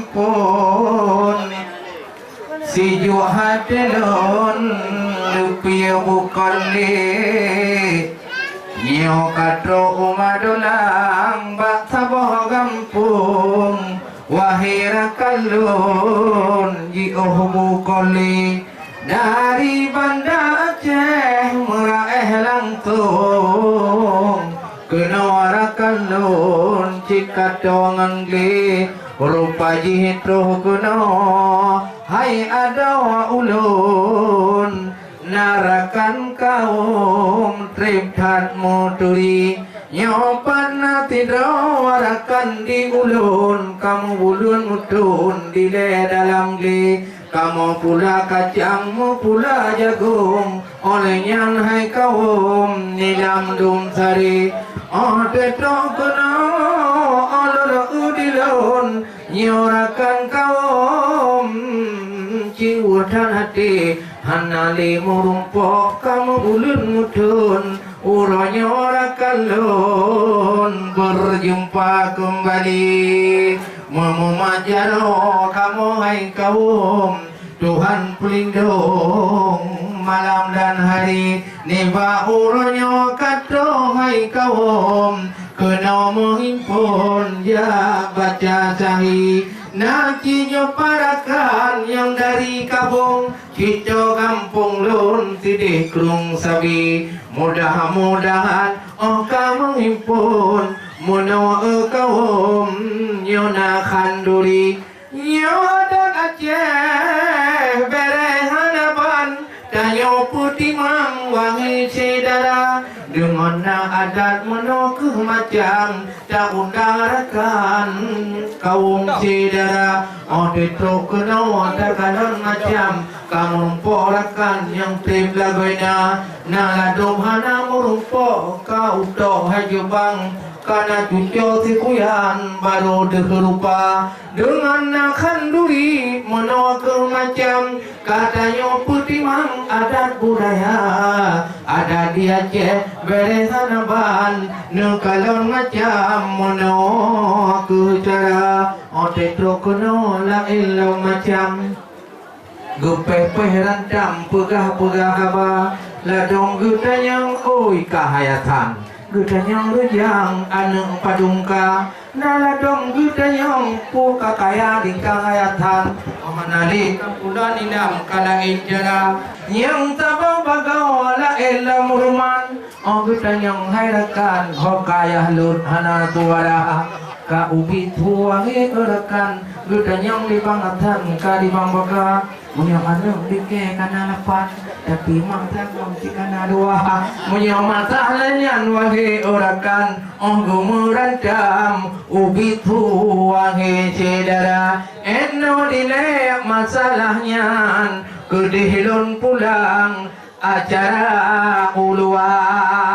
himpun si juhatelon lupia bukan le nyo katro umadulang bak saboh gampung wahira kalun ji bukan le dari Banda Aceh meraih langtung kena kalun cika dongan le rupa jihitro kuno hai ada ulun narakan kaum triptat muturi nyopan tidro warakan di ulun kamu ulun mutun di le dalam le kamu pula kacangmu pula jagung oleh yang hai kaum nilam dum sari oh tetro kuno olor udilun nyorakan kaum ciwutan hati hanali murumpok kamu ulun mutun uronya ora kalun berjumpa kembali memumajaro kamu hai kaum Tuhan pelindung malam dan hari niba uronya kato hai kaum kena menghimpun ya baca sahih nakinya parakan yang dari kabung kita kampung lun sidih krung sabi mudah-mudahan kamu himpun munawa kaum nyona khanduri nyodan Aceh berehanaban tayo putih mang wangi sedara dengan adat menokeh macam tak undarakan kaum sedara tetro kena terkanan macam kamu porakan yang tim lagoina naladom hana murumpok kau toh hajubang karena cucu si kuyan baru dekerupa dengan nakan duri menolak macam katanya putih mang adat budaya ada di Aceh beresanaban nekalon macam menolak cara tetro kena la ilau macam gepeh-peh rantam pegah-pegah kaba ladong gutanyang oi kahayatan gutanyang rejang anu padungka naladong gutanyang pu kakaya di kahayatan amanali kapulan inam kana injara yang tabang bagaw la elam ruman gutanyang hayrakan hokayah lut hana tuwara ka ubi tuwangi erakan gutanyang libangatan ka libang baka munyang anong dike kana lapan tapi mangta kunci kana dua munyang mata lanyan wahi orakan gumurantam ubi tuwangi cedara eno dile masalahnya kedihilun pulang acara uluan